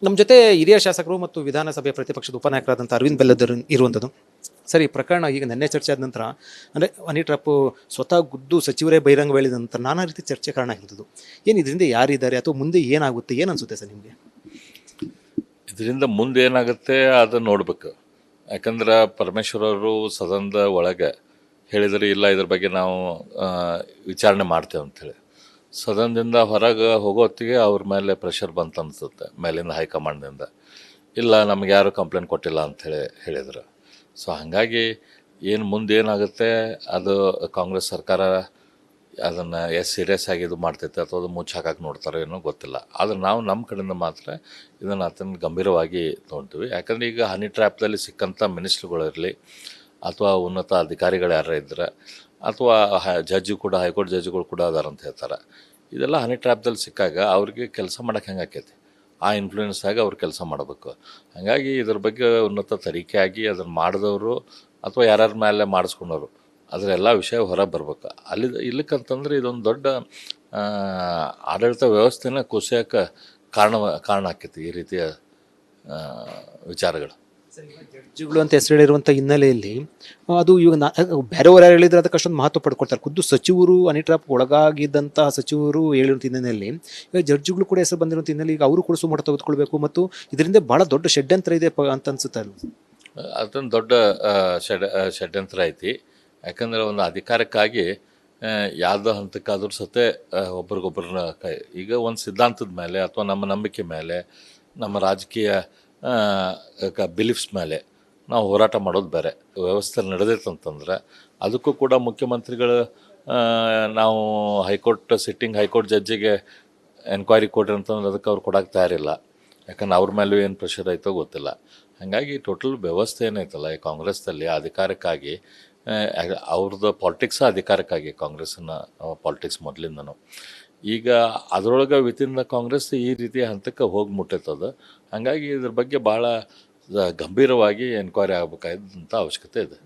ನಮ್ಮ ಜೊತೆ ಹಿರಿಯ ಶಾಸಕರು ಮತ್ತು ವಿಧಾನಸಭೆ ಪ್ರತಿಪಕ್ಷದ ಉಪನಾಯಕರಾದಂಥ ಅರವಿಂದ್ ಬೆಲ್ಲದರ್ ಇರುವಂಥದ್ದು. ಸರಿ, ಪ್ರಕರಣ ಈಗ ನಿನ್ನೆ ಚರ್ಚೆ ಆದ ನಂತರ ಅಂದರೆ ಹನಿ ಟ್ರ್ಯಾಪು ಸ್ವತಃ ಗುದ್ದು ಸಚಿವರೇ ಬಹಿರಂಗ ಹೇಳಿದ ನಂತರ ನಾನಾ ರೀತಿ ಚರ್ಚೆ ಕಾರಣ ಆಗಿರೋದು. ಏನು ಇದರಿಂದ ಯಾರಿದ್ದಾರೆ ಅಥವಾ ಮುಂದೆ ಏನಾಗುತ್ತೆ, ಏನು ಅನಿಸುತ್ತೆ ಸರ್ ನಿಮಗೆ? ಇದರಿಂದ ಮುಂದೆ ಏನಾಗುತ್ತೆ ಅದನ್ನು ನೋಡ್ಬೇಕು. ಯಾಕಂದ್ರೆ ಪರಮೇಶ್ವರ್ ಅವರು ಸದನದ ಒಳಗೆ ಹೇಳಿದರೆ ಇಲ್ಲ ಇದ್ರ ಬಗ್ಗೆ ನಾವು ವಿಚಾರಣೆ ಮಾಡ್ತೇವೆ ಅಂಥೇಳಿ ಸದನದಿಂದ ಹೊರಗೆ ಹೋಗೋ ಹೊತ್ತಿಗೆ ಅವ್ರ ಮೇಲೆ ಪ್ರೆಷರ್ ಬಂತು ಅನಿಸುತ್ತೆ, ಮೇಲಿಂದ ಹೈಕಮಾಂಡ್ನಿಂದ. ಇಲ್ಲ ನಮ್ಗೆ ಯಾರು ಕಂಪ್ಲೇಂಟ್ ಕೊಟ್ಟಿಲ್ಲ ಅಂಥೇಳಿ ಹೇಳಿದರು. ಸೊ ಹಾಗಾಗಿ ಏನು ಮುಂದೆ ಏನಾಗುತ್ತೆ ಅದು ಕಾಂಗ್ರೆಸ್ ಸರ್ಕಾರ ಅದನ್ನು ಎಷ್ಟು ಸೀರಿಯಸ್ ಆಗಿ ಇದು ಮಾಡ್ತೈತೆ ಅಥವಾ ಅದು ಮುಚ್ಚಿ ಹಾಕಕ್ಕೆ ನೋಡ್ತಾರೋ ಏನೋ ಗೊತ್ತಿಲ್ಲ. ಆದರೆ ನಾವು ನಮ್ಮ ಕಡೆಯಿಂದ ಮಾತ್ರ ಇದನ್ನು ಅತ್ಯಂತ ಗಂಭೀರವಾಗಿ ತೊಗೊಳ್ತೀವಿ. ಯಾಕಂದರೆ ಈಗ ಹನಿ ಟ್ರ್ಯಾಪ್ದಲ್ಲಿ ಸಿಕ್ಕಂಥ ಮಿನಿಸ್ಟ್ರುಗಳಿರಲಿ ಅಥವಾ ಉನ್ನತ ಅಧಿಕಾರಿಗಳು ಯಾರು ಇದ್ದರೆ ಅಥವಾ ಜಡ್ಜು ಕೂಡ, ಹೈಕೋರ್ಟ್ ಜಡ್ಜುಗಳು ಕೂಡ ಅದಾರ ಅಂತ ಹೇಳ್ತಾರೆ. ಇದೆಲ್ಲ ಹನಿ ಟ್ರ್ಯಾಪ್ದಲ್ಲಿ ಸಿಕ್ಕಾಗ ಅವ್ರಿಗೆ ಕೆಲಸ ಮಾಡೋಕ್ಕೆ ಹೆಂಗೆ ಆಕೈತಿ, ಆ ಇನ್ಫ್ಲೂಯೆನ್ಸ್ ಆಗಿ ಅವ್ರು ಕೆಲಸ ಮಾಡಬೇಕು. ಹಾಗಾಗಿ ಇದ್ರ ಬಗ್ಗೆ ಉನ್ನತ ತನಿಖೆ ಆಗಿ ಅದನ್ನು ಮಾಡಿದವರು ಅಥವಾ ಯಾರ್ಯಾರ ಮೇಲೆ ಮಾಡಿಸ್ಕೊಂಡವರು ಅದರ ಎಲ್ಲ ವಿಷಯ ಹೊರಗೆ ಬರ್ಬೇಕು. ಇಲ್ಲಕ್ಕಂತಂದ್ರೆ ಇದೊಂದು ದೊಡ್ಡ ಆಡಳಿತ ವ್ಯವಸ್ಥೆನ ಕುಸಿಯೋಕ್ಕೆ ಕಾರಣ ಆಕೈತಿ ಈ ರೀತಿಯ ವಿಚಾರಗಳು. ಜಡ್ಜ್ಗಳು ಅಂತ ಹೆಸರು ಹೇಳಿರುವಂಥ ಹಿನ್ನೆಲೆಯಲ್ಲಿ ಅದು ಇವಾಗ ಬೇರೆಯವರು ಯಾರು ಹೇಳಿದ್ರೆ ಅದಕ್ಕೆ ಅಷ್ಟೊಂದು ಮಹತ್ವ ಪಡ್ಕೊಳ್ತಾರೆ. ಖುದ್ದು ಸಚಿವರು ಹನಿ ಟ್ರ್ಯಾಪ್ ಒಳಗಾಗಿದ್ದಂತಹ ಸಚಿವರು ಹೇಳಿರುವಂಥ ಹಿನ್ನೆಲೆಯಲ್ಲಿ ಈಗ ಜಡ್ಜ್ಗಳು ಕೂಡ ಹೆಸರು ಬಂದಿರುವಂಥ ಹಿನ್ನೆಲೆ ಈಗ ಅವರು ಕೂಡ ಸುಮಾರು ತೆಗೆದುಕೊಳ್ಬೇಕು ಮತ್ತು ಇದರಿಂದ ಭಾಳ ದೊಡ್ಡ ಷಡ್ಯಂತ್ರ ಇದೆ ಅಂತ ಅನ್ಸುತ್ತೆ. ಅದೊಂದು ದೊಡ್ಡ ಷಡ್ಯಂತ್ರ ಐತಿ. ಯಾಕಂದರೆ ಒಂದು ಅಧಿಕಾರಕ್ಕಾಗಿ ಯಾವುದೋ ಹಂತಕ್ಕಾದ್ರೂ ಸತೆ ಒಬ್ರಿಗೊಬ್ಬರನ್ನ ಈಗ ಒಂದು ಸಿದ್ಧಾಂತದ ಮೇಲೆ ಅಥವಾ ನಮ್ಮ ನಂಬಿಕೆ ಮೇಲೆ, ನಮ್ಮ ರಾಜಕೀಯ ಬಿಲೀಫ್ಸ್ ಮೇಲೆ ನಾವು ಹೋರಾಟ ಮಾಡೋದು ಬೇರೆ. ವ್ಯವಸ್ಥೆ ನಡೆದೈತಂತಂದ್ರೆ ಅದಕ್ಕೂ ಕೂಡ ಮುಖ್ಯಮಂತ್ರಿಗಳು ನಾವು ಸಿಟ್ಟಿಂಗ್ ಹೈಕೋರ್ಟ್ ಜಡ್ಜಿಗೆ ಎನ್ಕ್ವೈರಿ ಕೊಡ್ರಿ ಅಂತಂದ್ರೆ ಅದಕ್ಕೆ ಅವ್ರು ಕೊಡೋಕ್ಕೆ ತಯಾರಿಲ್ಲ. ಯಾಕಂದ್ರೆ ಅವ್ರ ಮೇಲೂ ಏನು ಪ್ರೆಷರ್ ಐತೋ ಗೊತ್ತಿಲ್ಲ. ಹಾಗಾಗಿ ಟೋಟಲ್ ವ್ಯವಸ್ಥೆ ಏನೈತಲ್ಲ ಈ ಕಾಂಗ್ರೆಸ್ದಲ್ಲಿ ಅಧಿಕಾರಕ್ಕಾಗಿ ಅವ್ರದ್ದು ಪಾಲಿಟಿಕ್ಸ್ ಅಧಿಕಾರಕ್ಕಾಗಿ ಕಾಂಗ್ರೆಸ್ಸಿನ ಪಾಲಿಟಿಕ್ಸ್ ಮೊದಲಿಂದನೂ ಈಗ ಅದರೊಳಗೆ ವಿತಿನ್ ದ ಕಾಂಗ್ರೆಸ್ ಈ ರೀತಿಯ ಹಂತಕ್ಕೆ ಹೋಗಿ ಮುಟ್ಟೈತದ. ಹಾಗಾಗಿ ಇದ್ರ ಬಗ್ಗೆ ಭಾಳ ಗಂಭೀರವಾಗಿ ಎನ್ಕ್ವೈರಿ ಆಗಬೇಕಾದಂಥ ಅವಶ್ಯಕತೆ ಇದೆ.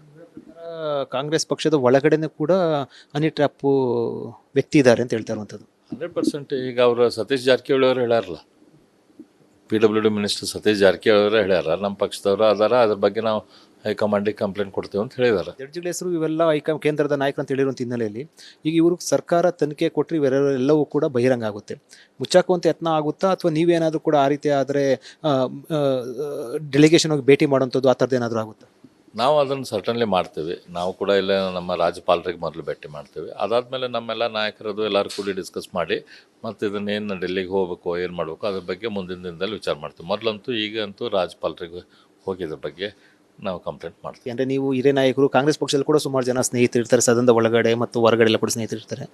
ಕಾಂಗ್ರೆಸ್ ಪಕ್ಷದ ಒಳಗಡೆನೇ ಕೂಡ ಹನಿ ಟ್ರ್ಯಾಪು ವ್ಯಕ್ತಿ ಇದ್ದಾರೆ ಅಂತ ಹೇಳ್ತಾ ಇರುವಂಥದ್ದು 100%. ಈಗ ಅವರು ಸತೀಶ್ ಜಾರಕಿಹೊಳಿ ಅವರು ಹೇಳ್ಯಾರಲ್ಲ, PWD ಮಿನಿಸ್ಟರ್ ಸತೀಶ್ ಜಾರಕಿಹೊಳಿ ಅವರು ಹೇಳ್ಯಾರ ನಮ್ಮ ಪಕ್ಷದವರು ಅದಾರ, ಅದ್ರ ಬಗ್ಗೆ ನಾವು ಹೈಕಮಾಂಡಿಗೆ ಕಂಪ್ಲೇಂಟ್ ಕೊಡ್ತೀವಿ ಅಂತ ಹೇಳಿದ್ದಾರೆ. ಜಡ್ಜ್ಗಳ ಹೆಸರು ಇವೆಲ್ಲ ಕೇಂದ್ರದ ನಾಯಕರು ಅಂತ ಹೇಳಿರುವಂಥ ಹಿನ್ನೆಲೆಯಲ್ಲಿ ಈಗ ಇವರು ಸರ್ಕಾರ ತನಿಖೆ ಕೊಟ್ಟರೆ ಇವೆಲ್ಲವೂ ಕೂಡ ಬಹಿರಂಗ ಆಗುತ್ತೆ. ಮುಚ್ಚಾಕುವಂಥ ಯತ್ನ ಆಗುತ್ತಾ ಅಥವಾ ನೀವೇನಾದರೂ ಕೂಡ ಆ ರೀತಿ ಆದರೆ ಡೆಲಿಗೇಷನ್ ಹೋಗಿ ಭೇಟಿ ಮಾಡುವಂಥದ್ದು ಆ ಥರದ್ದು ಏನಾದರೂ ಆಗುತ್ತಾ? ನಾವು ಅದನ್ನು ಸರ್ಟನ್ಲಿ ಮಾಡ್ತೀವಿ. ನಾವು ಕೂಡ ಇಲ್ಲ ನಮ್ಮ ರಾಜ್ಯಪಾಲರಿಗೆ ಮೊದಲು ಭೇಟಿ ಮಾಡ್ತೀವಿ. ಅದಾದಮೇಲೆ ನಮ್ಮೆಲ್ಲ ನಾಯಕರದು ಎಲ್ಲರೂ ಕೂಡಿ ಡಿಸ್ಕಸ್ ಮಾಡಿ ಮತ್ತು ಇದನ್ನೇನು ಡೆಲ್ಲಿಗೆ ಹೋಗ್ಬೇಕು ಏನು ಮಾಡಬೇಕು ಅದ್ರ ಬಗ್ಗೆ ಮುಂದಿನ ದಿನದಲ್ಲಿ ವಿಚಾರ ಮಾಡ್ತೀವಿ. ಮೊದಲಂತೂ ಈಗಂತೂ ರಾಜ್ಯಪಾಲರಿಗೆ ಹೋಗಿ ಇದ್ರ ಬಗ್ಗೆ ನಾವು ಕಂಪ್ಲೇಂಟ್ ಮಾಡ್ತೀವಿ. ಅಂದರೆ ನೀವು ಹಿರಿಯ ನಾಯಕರು ಕಾಂಗ್ರೆಸ್ ಪಕ್ಷದಲ್ಲಿ ಕೂಡ ಸುಮಾರು ಜನ ಸ್ನೇಹಿತರಿರ್ತಾರೆ, ಸದನದ ಒಳಗಡೆ ಮತ್ತು ಹೊರಗಡೆ ಎಲ್ಲ ಕೂಡ ಸ್ನೇಹಿತರಿರ್ತಾರೆ.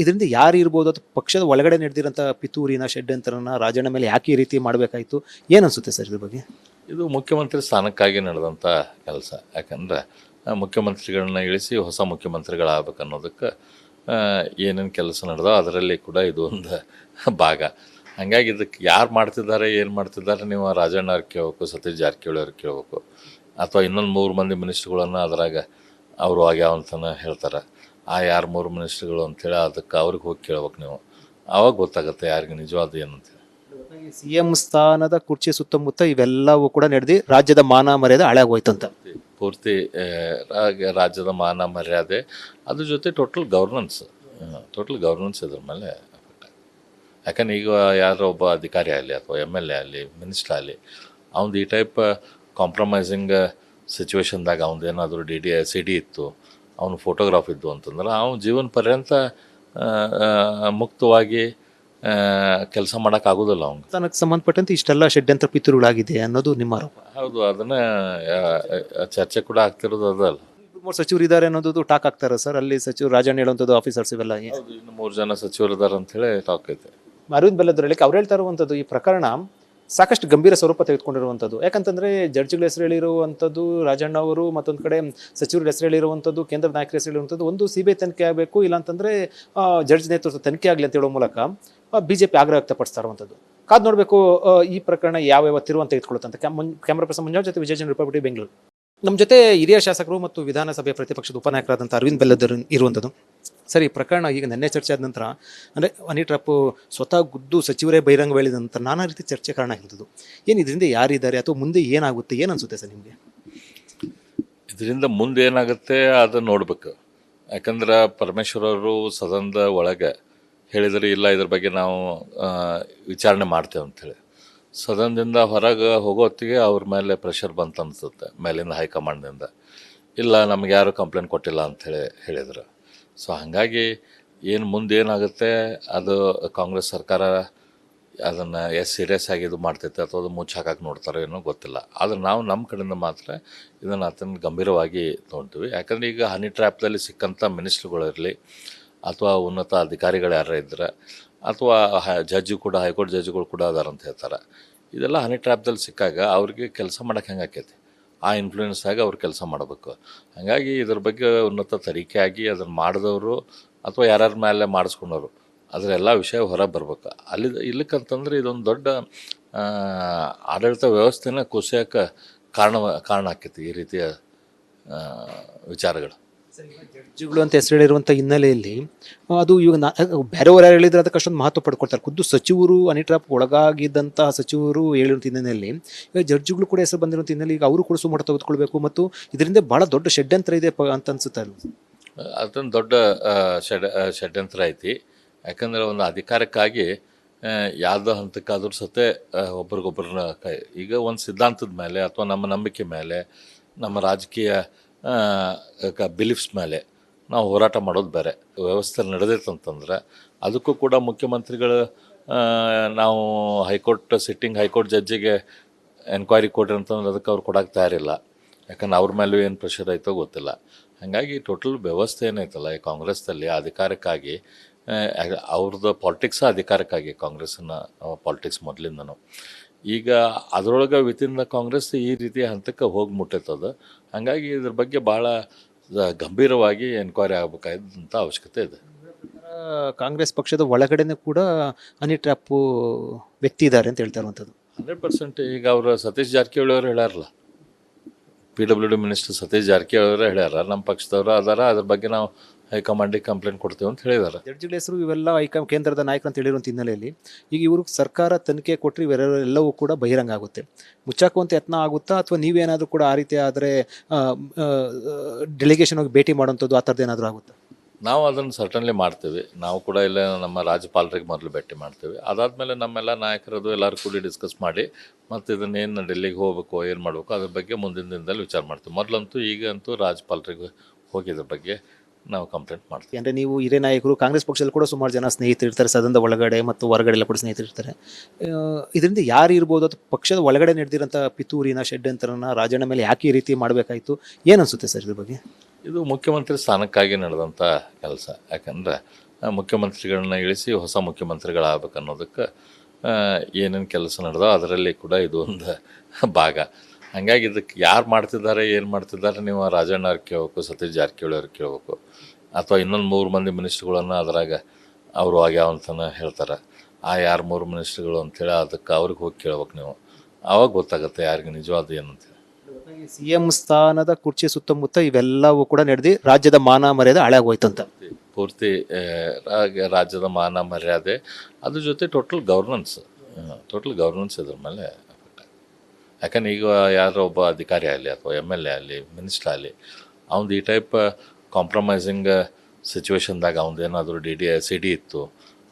ಇದರಿಂದ ಯಾರು ಇರ್ಬೋದು ಅಥವಾ ಪಕ್ಷದ ಒಳಗಡೆ ನಡೆದಿರೋಂಥ ಪಿತೂರಿನ ಷಡ್ಯಂತ್ರನ ರಾಜಣ್ಣ ಮೇಲೆ ಯಾಕೆ ಈ ರೀತಿ ಮಾಡಬೇಕಾಯಿತು, ಏನು ಅನಿಸುತ್ತೆ ಸರ್ ಇದ್ರ ಬಗ್ಗೆ? ಇದು ಮುಖ್ಯಮಂತ್ರಿ ಸ್ಥಾನಕ್ಕಾಗಿ ನಡೆದಂಥ ಕೆಲಸ. ಯಾಕಂದರೆ ಮುಖ್ಯಮಂತ್ರಿಗಳನ್ನ ಇಳಿಸಿ ಹೊಸ ಮುಖ್ಯಮಂತ್ರಿಗಳಾಗಬೇಕು ಅನ್ನೋದಕ್ಕೆ ಏನೇನು ಕೆಲಸ ನಡೆದೋ ಅದರಲ್ಲಿ ಕೂಡ ಇದು ಒಂದು ಭಾಗ. ಹಾಗಾಗಿ ಇದಕ್ಕೆ ಯಾರು ಮಾಡ್ತಿದ್ದಾರೆ ಏನು ಮಾಡ್ತಿದ್ದಾರೆ ನೀವು ರಾಜಣ್ಣ ಅವ್ರಿಗೆ ಕೇಳಬೇಕು, ಸತೀಶ್ ಜಾರಕಿಹೊಳಿ ಅವ್ರಿಗೆ ಕೇಳಬೇಕು, ಅಥವಾ ಇನ್ನೊಂದು 3 ಮಂದಿ ಮಿನಿಸ್ಟ್ರುಗಳನ್ನು ಅದ್ರಾಗ ಅವರು ಆಗ್ಯಾವ ಅಂತಲೇ ಹೇಳ್ತಾರೆ. ಆ ಯಾರು 3 ಮಿನಿಸ್ಟ್ರುಗಳು ಅಂಥೇಳಿ ಅದಕ್ಕೆ ಅವ್ರಿಗೆ ಹೋಗಿ ಕೇಳ್ಬೇಕು ನೀವು. ಆವಾಗ ಗೊತ್ತಾಗುತ್ತೆ ಯಾರಿಗೆ ನಿಜವಾದ ಏನು ಅಂತೇಳಿ. CM ಸ್ಥಾನದ ಕುರ್ಚಿ ಸುತ್ತಮುತ್ತ ಇವೆಲ್ಲವೂ ಕೂಡ ನಡೆದು ರಾಜ್ಯದ ಮಾನ ಮರ್ಯಾದೆ ಹಾಳಾಗೋಯ್ತಂತ. ಪೂರ್ತಿ ರಾಜ್ಯದ ಮಾನ ಮರ್ಯಾದೆ ಅದ್ರ ಜೊತೆ ಟೋಟಲ್ ಗವರ್ನೆನ್ಸ್ ಇದ್ರ ಮೇಲೆ. ಯಾಕಂದ್ರೆ ಈಗ ಯಾರೋ ಒಬ್ಬ ಅಧಿಕಾರಿ ಆಗಲಿ ಅಥವಾ MLA ಆಗಲಿ ಮಿನಿಸ್ಟರ್ ಆಗಲಿ ಅವ್ನು ಈ ಟೈಪ್ ಕಾಂಪ್ರಮೈಸಿಂಗ್ ಸಿಚುವೇಶನ್ದಾಗ ಅವ್ನು ಏನಾದರೂ CD ಇತ್ತು, ಅವನು ಫೋಟೋಗ್ರಾಫ್ ಇದ್ದು ಅಂತಂದ್ರೆ ಅವನು ಜೀವನ ಪರ್ಯಂತ ಮುಕ್ತವಾಗಿ ಕೆಲಸ ಮಾಡೋಕ್ಕಾಗೋದಿಲ್ಲ ಅವ್ನಿಗೆ. ತನಗೆ ಸಂಬಂಧಪಟ್ಟಂತೆ ಇಷ್ಟೆಲ್ಲ ಷಡ್ಯಂತ್ರ ಪಿತೂರುಗಳಾಗಿದೆ ಅನ್ನೋದು ನಿಮ್ಮ ಆರೋಪ? ಹೌದು, ಅದನ್ನೇ ಚರ್ಚೆ ಕೂಡ ಆಗ್ತಿರೋದು ಅದಲ್ಲ. 3 ಸಚಿವರು ಇದ್ದಾರೆ ಅನ್ನೋದು ಟಾಕ್ ಆಗ್ತಾರೆ ಸರ್. ಅಲ್ಲಿ ಸಚಿವರು ರಾಜಣ್ಣ ಹೇಳುವಂಥದ್ದು ಆಫೀಸರ್ಸ್ ಇವೆಲ್ಲ ಇನ್ನು 3 ಜನ ಸಚಿವರು ಇದ್ದಾರೆ ಅಂತೇಳಿ ಟಾಕ್ ಐತೆ. ಅರವಿಂದ್ ಬೆಲ್ಲದರ್ ಹೇಳಿಕೆ ಅವ್ರು ಹೇಳ್ತಾ ಇರುವಂಥದ್ದು ಈ ಪ್ರಕರಣ ಸಾಕಷ್ಟು ಗಂಭೀರ ಸ್ವರೂಪ ತೆಗೆದುಕೊಂಡಿರುವಂಥದ್ದು. ಯಾಕಂತಂದರೆ ಜಡ್ಜ್ಗಳ ಹೆಸರು ಹೇಳಿರುವಂಥದ್ದು ರಾಜಣ್ಣ ಅವರು, ಮತ್ತೊಂದು ಕಡೆ ಸಚಿವರ ಹೆಸರು ಹೇಳಿರುವಂಥದ್ದು, ಕೇಂದ್ರ ನಾಯಕರ ಹೆಸರು ಹೇಳಿರುವಂಥದ್ದು. ಒಂದು CBI ತನಿಖೆ ಆಗಬೇಕು, ಇಲ್ಲಾಂತಂದರೆ ಜಡ್ಜ್ ನೇತೃತ್ವ ತನಿಖೆ ಆಗಲಿ ಅಂತ ಹೇಳೋ ಮೂಲಕ BJP ಆಗ್ರಹ ವ್ಯಕ್ತಪಡಿಸ್ತಾ ಇರುವಂಥದ್ದು. ಕಾದು ನೋಡಬೇಕು ಈ ಪ್ರಕರಣ ಯಾವ ತಿರುವನ್ನು ತೆಗೆದುಕೊಳ್ಳುತ್ತಂತ. ಕ್ಯಾಮ್ರಾ ಪರ್ಸನ್ ಮಂಜುನಾಥ್ ಜೊತೆ ವಿಜಯ್ ರಿಪಬ್ಲಿಕ್ ಬೆಂಗಳೂರು. ನಮ್ಮ ಜೊತೆ ಹಿರಿಯ ಶಾಸಕರು ಮತ್ತು ವಿಧಾನಸಭೆ ಪ್ರತಿಪಕ್ಷದ ಉಪನಾಯಕರಾದಂಥ ಅರವಿಂದ್ ಬೆಲ್ಲದರ್ ಇರುವಂಥದ್ದು. ಸರ್, ಈ ಪ್ರಕರಣ ಈಗ ನಿನ್ನೆ ಚರ್ಚೆ ಆದ ನಂತರ ಅಂದರೆ ಹನಿ ಟ್ರ್ಯಾಪ್ ಸ್ವತಃ ಖುದ್ದು ಸಚಿವರೇ ಬಹಿರಂಗ ಹೇಳಿದ ನಂತರ ನಾನಾ ರೀತಿ ಚರ್ಚೆ ಕಾರಣ ಆಗಿರ್ತದ್ದು. ಏನು ಇದರಿಂದ ಯಾರಿದ್ದಾರೆ ಅಥವಾ ಮುಂದೆ ಏನಾಗುತ್ತೆ, ಏನು ಅನಿಸುತ್ತೆ ಸರ್ ನಿಮಗೆ? ಇದರಿಂದ ಮುಂದೆ ಏನಾಗುತ್ತೆ ಅದನ್ನು ನೋಡ್ಬೇಕು. ಯಾಕಂದ್ರೆ ಪರಮೇಶ್ವರ್ ಅವರು ಸದನದ ಒಳಗೆ ಹೇಳಿದರೆ ಇಲ್ಲ ಇದ್ರ ಬಗ್ಗೆ ನಾವು ವಿಚಾರಣೆ ಮಾಡ್ತೇವೆ ಅಂಥೇಳಿ. ಸದನದಿಂದ ಹೊರಗೆ ಹೋಗೋ ಹೊತ್ತಿಗೆ ಅವ್ರ ಮೇಲೆ ಪ್ರೆಷರ್ ಬಂತು ಅನಿಸುತ್ತೆ, ಮೇಲಿಂದ ಹೈಕಮಾಂಡ್ನಿಂದ. ಇಲ್ಲ ನಮ್ಗೆ ಯಾರು ಕಂಪ್ಲೇಂಟ್ ಕೊಟ್ಟಿಲ್ಲ ಅಂಥೇಳಿ ಹೇಳಿದ್ರು. ಸೊ ಹಾಗಾಗಿ ಏನು ಮುಂದೆ ಏನಾಗುತ್ತೆ ಅದು ಕಾಂಗ್ರೆಸ್ ಸರ್ಕಾರ ಅದನ್ನು ಸೀರಿಯಸ್ ಆಗಿ ಇದು ಮಾಡ್ತೈತೆ ಅಥವಾ ಅದು ಮುಚ್ಚಿ ಹಾಕಕ್ಕೆ ನೋಡ್ತಾರೋ ಏನೋ ಗೊತ್ತಿಲ್ಲ. ಆದರೆ ನಾವು ನಮ್ಮ ಕಡೆಯಿಂದ ಮಾತ್ರ ಇದನ್ನು ಅತ್ಯಂತ ಗಂಭೀರವಾಗಿ ತೊಗೊಳ್ತೀವಿ. ಯಾಕಂದರೆ ಈಗ ಹನಿ ಟ್ರ್ಯಾಪ್ದಲ್ಲಿ ಸಿಕ್ಕಂಥ ಮಿನಿಸ್ಟ್ರುಗಳಿರಲಿ ಅಥವಾ ಉನ್ನತ ಅಧಿಕಾರಿಗಳು ಯಾರು ಇದ್ರೆ ಅಥವಾ ಜಡ್ಜು ಕೂಡ, ಹೈಕೋರ್ಟ್ ಜಡ್ಜುಗಳು ಕೂಡ ಅದಾರ ಅಂತ ಹೇಳ್ತಾರೆ. ಇದೆಲ್ಲ ಹನಿ ಟ್ರ್ಯಾಪ್ದಲ್ಲಿ ಸಿಕ್ಕಾಗ ಅವ್ರಿಗೆ ಕೆಲಸ ಮಾಡೋಕ್ಕೆ ಹೆಂಗೆ ಆಕೈತಿ, ಆ ಇನ್ಫ್ಲೂಯೆನ್ಸಾಗಿ ಅವ್ರು ಕೆಲಸ ಮಾಡಬೇಕು. ಹಾಗಾಗಿ ಇದ್ರ ಬಗ್ಗೆ ಉನ್ನತ ತನಿಖೆ ಆಗಿ ಅದನ್ನು ಮಾಡಿದವರು ಅಥವಾ ಯಾರ್ಯಾರ ಮೇಲೆ ಮಾಡಿಸ್ಕೊಂಡವರು ಅದರೆಲ್ಲ ವಿಷಯ ಹೊರಗೆ ಬರ್ಬೇಕು. ಇಲ್ಲಕ್ಕಂತಂದ್ರೆ ಇದೊಂದು ದೊಡ್ಡ ಆಡಳಿತ ವ್ಯವಸ್ಥೆನ ಕುಸಿಯೋಕ್ಕೆ ಕಾರಣ ಆಕೈತಿ ಈ ರೀತಿಯ ವಿಚಾರಗಳು. ಜಡ್ಜಿಗಳು ಅಂತ ಹೆಸರು ಹೇಳಿರುವಂಥ ಹಿನ್ನೆಲೆಯಲ್ಲಿ ಅದು ಇವಾಗ ಬೇರೆಯವರು ಯಾರು ಹೇಳಿದ್ರೆ ಅದಕ್ಕೆ ಅಷ್ಟೊಂದು ಮಹತ್ವ ಪಡ್ಕೊಳ್ತಾರೆ. ಖುದ್ದು ಸಚಿವರು ಹನಿ ಟ್ರ್ಯಾಪ್ ಒಳಗಾಗಿದ್ದಂತಹ ಸಚಿವರು ಹೇಳಿರುವಂಥ ಹಿನ್ನೆಲೆಯಲ್ಲಿ ಈಗ ಜಡ್ಜಿಗಳು ಕೂಡ ಹೆಸರು ಬಂದಿರುವಂಥ ಹಿನ್ನೆಲೆ ಈಗ ಅವರು ಕೂಡ ಸುಮಾರು ತೆಗೆದುಕೊಳ್ಬೇಕು ಮತ್ತು ಇದರಿಂದ ಭಾಳ ದೊಡ್ಡ ಷಡ್ಯಂತ್ರ ಇದೆ ಅಂತ ಅನ್ಸುತ್ತೆ. ಅದೊಂದು ದೊಡ್ಡ ಷಡ್ಯಂತ್ರ ಐತಿ. ಯಾಕಂದರೆ ಒಂದು ಅಧಿಕಾರಕ್ಕಾಗಿ ಯಾವುದೋ ಹಂತಕ್ಕಾದ್ರೂ ಸತೆ ಒಬ್ರಿಗೊಬ್ಬರನ್ನ ಈಗ ಒಂದು ಸಿದ್ಧಾಂತದ ಮೇಲೆ ಅಥವಾ ನಮ್ಮ ನಂಬಿಕೆ ಮೇಲೆ, ನಮ್ಮ ರಾಜಕೀಯ ಬಿಲೀಫ್ಸ್ ಮೇಲೆ ನಾವು ಹೋರಾಟ ಮಾಡೋದು ಬೇರೆ. ವ್ಯವಸ್ಥೆ ನಡೆದೈತಂತಂದ್ರೆ ಅದಕ್ಕೂ ಕೂಡ ಮುಖ್ಯಮಂತ್ರಿಗಳು ನಾವು ಸಿಟ್ಟಿಂಗ್ ಹೈಕೋರ್ಟ್ ಜಡ್ಜಿಗೆ ಎನ್ಕ್ವೈರಿ ಕೊಡ್ರಿ ಅಂತಂದ್ರೆ ಅದಕ್ಕೆ ಅವ್ರು ಕೊಡೋಕ್ಕೆ ತಯಾರಿಲ್ಲ. ಯಾಕಂದ್ರೆ ಅವ್ರ ಮೇಲೂ ಏನು ಪ್ರೆಷರ್ ಐತೋ ಗೊತ್ತಿಲ್ಲ. ಹಾಗಾಗಿ ಟೋಟಲ್ ವ್ಯವಸ್ಥೆ ಏನೈತಲ್ಲ ಈ ಕಾಂಗ್ರೆಸ್ದಲ್ಲಿ ಅಧಿಕಾರಕ್ಕಾಗಿ, ಅವ್ರದ್ದು ಪಾಲಿಟಿಕ್ಸ್ ಅಧಿಕಾರಕ್ಕಾಗಿ, ಕಾಂಗ್ರೆಸ್ಸಿನ ಪಾಲಿಟಿಕ್ಸ್ ಮೊದಲಿಂದನೂ. ಈಗ ಅದರೊಳಗೆ ವಿತಿನ್ ದ ಕಾಂಗ್ರೆಸ್ ಈ ರೀತಿಯ ಹಂತಕ್ಕೆ ಹೋಗಿ ಮುಟ್ಟೈತದ. ಹಾಗಾಗಿ ಇದ್ರ ಬಗ್ಗೆ ಭಾಳ ಗಂಭೀರವಾಗಿ ಎನ್ಕ್ವೈರಿ ಆಗಬೇಕಾದಂಥ ಅವಶ್ಯಕತೆ ಇದೆ. ಕಾಂಗ್ರೆಸ್ ಪಕ್ಷದ ಒಳಗಡೆನೂ ಕೂಡ ಹನಿ ಟ್ರ್ಯಾಪ್ ವ್ಯಕ್ತಿ ಇದ್ದಾರೆ ಅಂತ ಹೇಳ್ತಾ ಇರುವಂಥದ್ದು 100%. ಈಗ ಅವರು ಸತೀಶ್ ಜಾರಕಿಹೊಳಿ ಅವರು ಹೇಳ್ಯಾರಲ್ಲ, PWD ಮಿನಿಸ್ಟರ್ ಸತೀಶ್ ಜಾರಕಿಹೊಳಿ ಅವರೇ ಹೇಳ್ಯಾರ ನಮ್ಮ ಪಕ್ಷದವರು ಅದಾರ, ಅದ್ರ ಬಗ್ಗೆ ನಾವು ಹೈಕಮಾಂಡಿಗೆ ಕಂಪ್ಲೇಂಟ್ ಕೊಡ್ತೇವೆ ಅಂತ ಹೇಳಿದ್ದಾರೆ. ಜಡ್ಜಿಗಳ ಹೆಸರು ಇವೆಲ್ಲ ಕೇಂದ್ರದ ನಾಯಕರು ಅಂತ ಹೇಳಿರುವಂಥ ಹಿನ್ನೆಲೆಯಲ್ಲಿ ಈಗ ಇವರು ಸರ್ಕಾರ ತನಿಖೆ ಕೊಟ್ಟರೆ ಇವೆಲ್ಲವೂ ಕೂಡ ಬಹಿರಂಗ ಆಗುತ್ತೆ. ಮುಚ್ಚಾಕುವಂಥ ಯತ್ನ ಆಗುತ್ತಾ ಅಥವಾ ನೀವೇನಾದರೂ ಕೂಡ ಆ ರೀತಿ ಆದರೆ ಡೆಲಿಗೇಷನ್ ಹೋಗಿ ಭೇಟಿ ಮಾಡುವಂಥದ್ದು ಆ ಥರದ್ದು ಏನಾದರೂ ಆಗುತ್ತಾ? ನಾವು ಅದನ್ನು ಸರ್ಟನ್ಲಿ ಮಾಡ್ತೀವಿ. ನಾವು ಕೂಡ ಇಲ್ಲ ನಮ್ಮ ರಾಜ್ಯಪಾಲರಿಗೆ ಮೊದಲು ಭೇಟಿ ಮಾಡ್ತೀವಿ. ಅದಾದಮೇಲೆ ನಮ್ಮೆಲ್ಲ ನಾಯಕರದು ಎಲ್ಲರೂ ಕೂಡಿ ಡಿಸ್ಕಸ್ ಮಾಡಿ ಮತ್ತು ಇದನ್ನೇನು ಡೆಲ್ಲಿಗೆ ಹೋಗ್ಬೇಕು, ಏನು ಮಾಡಬೇಕು ಅದ್ರ ಬಗ್ಗೆ ಮುಂದಿನ ದಿನದಲ್ಲಿ ವಿಚಾರ ಮಾಡ್ತೀವಿ. ಮೊದಲಂತೂ ಈಗಂತೂ ರಾಜ್ಯಪಾಲರಿಗೆ ಹೋಗಿದ್ರ ಬಗ್ಗೆ ನಾವು ಕಂಪ್ಲೇಂಟ್ ಮಾಡ್ತೀವಿ. ಅಂದರೆ ನೀವು ಹಿರಿಯ ನಾಯಕರು ಕಾಂಗ್ರೆಸ್ ಪಕ್ಷದಲ್ಲಿ ಕೂಡ ಸುಮಾರು ಜನ ಸ್ನೇಹಿತರಿರ್ತಾರೆ, ಸದನದ ಒಳಗಡೆ ಮತ್ತು ಹೊರಗಡೆ ಎಲ್ಲ ಕೂಡ ಸ್ನೇಹಿತರಿರ್ತಾರೆ. ಇದರಿಂದ ಯಾರು ಇರ್ಬೋದು ಅಥವಾ ಪಕ್ಷದ ಒಳಗಡೆ ನಡೆದಿರೋಂಥ ಪಿತೂರಿನ ಷಡ್ಯಂತ್ರನ ರಾಜಣ್ಣ ಮೇಲೆ ಯಾಕೆ ಈ ರೀತಿ ಮಾಡಬೇಕಾಯಿತು, ಏನು ಅನಿಸುತ್ತೆ ಸರ್ ಇದ್ರ ಬಗ್ಗೆ? ಇದು ಮುಖ್ಯಮಂತ್ರಿ ಸ್ಥಾನಕ್ಕಾಗಿ ನಡೆದಂಥ ಕೆಲಸ. ಯಾಕಂದರೆ ಮುಖ್ಯಮಂತ್ರಿಗಳನ್ನ ಇಳಿಸಿ ಹೊಸ ಮುಖ್ಯಮಂತ್ರಿಗಳಾಗಬೇಕು ಅನ್ನೋದಕ್ಕೆ ಏನೇನು ಕೆಲಸ ನಡೆದೋ ಅದರಲ್ಲಿ ಕೂಡ ಇದು ಒಂದು ಭಾಗ. ಹಾಗಾಗಿ ಇದಕ್ಕೆ ಯಾರು ಮಾಡ್ತಿದ್ದಾರೆ, ಏನು ಮಾಡ್ತಿದ್ದಾರೆ, ನೀವು ರಾಜಣ್ಣ ಅವ್ರಿಗೆ ಕೇಳಬೇಕು, ಸತೀಶ್ ಜಾರಕಿಹೊಳಿ ಅವ್ರಿಗೆ ಕೇಳಬೇಕು, ಅಥವಾ ಇನ್ನೊಂದು 3 ಮಂದಿ ಮಿನಿಸ್ಟ್ರುಗಳನ್ನು ಅದರಾಗ ಅವರು ಆಗ್ಯಾವ ಅಂತಲೇ ಹೇಳ್ತಾರೆ. ಆ ಯಾರು 3 ಮಿನಿಸ್ಟ್ರುಗಳು ಅಂಥೇಳಿ ಅದಕ್ಕೆ ಅವ್ರಿಗೆ ಹೋಗಿ ಕೇಳ್ಬೇಕು ನೀವು. ಆವಾಗ ಗೊತ್ತಾಗುತ್ತೆ ಯಾರಿಗೆ ನಿಜವಾದ ಏನಂತೇಳಿ. CM ಸ್ಥಾನದ ಕುರ್ಚಿ ಸುತ್ತಮುತ್ತ ಇವೆಲ್ಲವೂ ಕೂಡ ನಡೆದು ರಾಜ್ಯದ ಮಾನ ಮರ್ಯಾದೆ ಹಾಳಾಗೋಯ್ತಂತ. ಪೂರ್ತಿ ರಾಜ್ಯದ ಮಾನ ಮರ್ಯಾದೆ, ಅದ್ರ ಜೊತೆ ಟೋಟಲ್ ಗವರ್ನೆನ್ಸ್ ಇದ್ರ ಮೇಲೆ. ಯಾಕಂದ್ರೆ ಈಗ ಯಾರೋ ಒಬ್ಬ ಅಧಿಕಾರಿ ಆಗಲಿ ಅಥವಾ MLA ಆಗಲಿ, ಮಿನಿಸ್ಟರ್ ಆಗಲಿ, ಅವ್ನು ಈ ಟೈಪ್ ಕಾಂಪ್ರಮೈಸಿಂಗ್ ಸಿಚುವೇಶನ್ದಾಗ ಅವ್ನದೇನಾದರೂ CD ಇತ್ತು,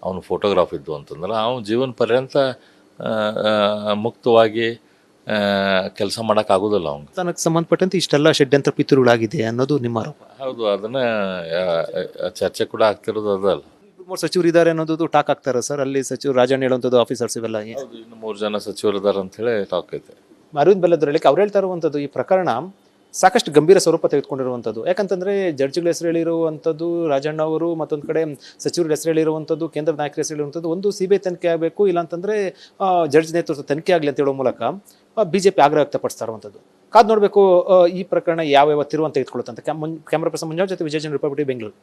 ಅವನು ಫೋಟೋಗ್ರಾಫ್ ಇದ್ದು ಅಂತಂದ್ರೆ ಅವ್ನು ಜೀವನ ಪರ್ಯಂತ ಮುಕ್ತವಾಗಿ ಕೆಲಸ ಮಾಡೋಕ್ಕಾಗೋದಿಲ್ಲ. ಅವ್ನು ತನಗೆ ಸಂಬಂಧಪಟ್ಟಂತೆ ಇಷ್ಟೆಲ್ಲ ಷಡ್ಯಂತ್ರ ಪಿತೂರುಗಳಾಗಿದೆ ಅನ್ನೋದು ನಿಮ್ಮ ಆರೋಪ? ಹೌದು, ಅದನ್ನೇ ಚರ್ಚೆ ಕೂಡ ಆಗ್ತಿರೋದು ಅದಲ್ಲ. 3 ಸಚಿವರು ಇದ್ದಾರೆ ಅನ್ನೋದು ಟಾಕ್ ಆಗ್ತಾರೆ ಸರ್. ಅಲ್ಲಿ ಸಚಿವರು ರಾಜಣ್ಣ ಹೇಳುವಂಥದ್ದು ಆಫೀಸರ್ಸ್ ಇವೆಲ್ಲ ಹೌದು, ಇನ್ನು 3 ಜನ ಸಚಿವರು ಇದ್ದಾರೆ ಅಂತೇಳಿ ಟಾಕ್ ಐತೆ. ಅರವಿಂದ್ ಬೆಲ್ಲದ್ರಲ್ಲಿ ಅವ್ರು ಹೇಳ್ತಾ ಇರುವಂಥದ್ದು ಈ ಪ್ರಕರಣ ಸಾಕಷ್ಟು ಗಂಭೀರ ಸ್ವರೂಪ ತೆಗೆದುಕೊಂಡಿರುವಂಥದ್ದು. ಯಾಕಂತಂದರೆ ಜಡ್ಜಿಗಳ ಹೆಸರು ಹೇಳಿರುವಂಥದ್ದು ರಾಜಣ್ಣ ಅವರು, ಮತ್ತೊಂದು ಕಡೆ ಸಚಿವರ ಹೆಸರು ಹೇಳಿರುವಂಥದ್ದು, ಕೇಂದ್ರದ ನಾಯಕರ ಹೆಸರು ಹೇಳಿರುವಂಥದ್ದು, ಒಂದು CBI ತನಿಖೆ ಆಗಬೇಕು, ಇಲ್ಲಾಂತಂದರೆ ಜಡ್ಜ್ ನೇತೃತ್ವ ತನಿಖೆ ಆಗಲಿ ಅಂತ ಹೇಳೋ ಮೂಲಕ BJP ಆಗ್ರಹ ವ್ಯಕ್ತಪಡಿಸ್ತಾ ಇರುವಂಥದ್ದು. ಕಾದು ನೋಡಬೇಕು ಈ ಪ್ರಕರಣ ಯಾವ ತಿರುವನ್ನು ತೆಗೆದುಕೊಳ್ಳುತ್ತಂತ. ಕ್ಯಾಮ್ರಾ ಪರ್ಸನ್ ಮಂಜುನಾಥ್ ಜೊತೆ ವಿಜಯ್ ಜನ್, ರಿಪಬ್ಲಿಕ್ ಬೆಂಗಳೂರು.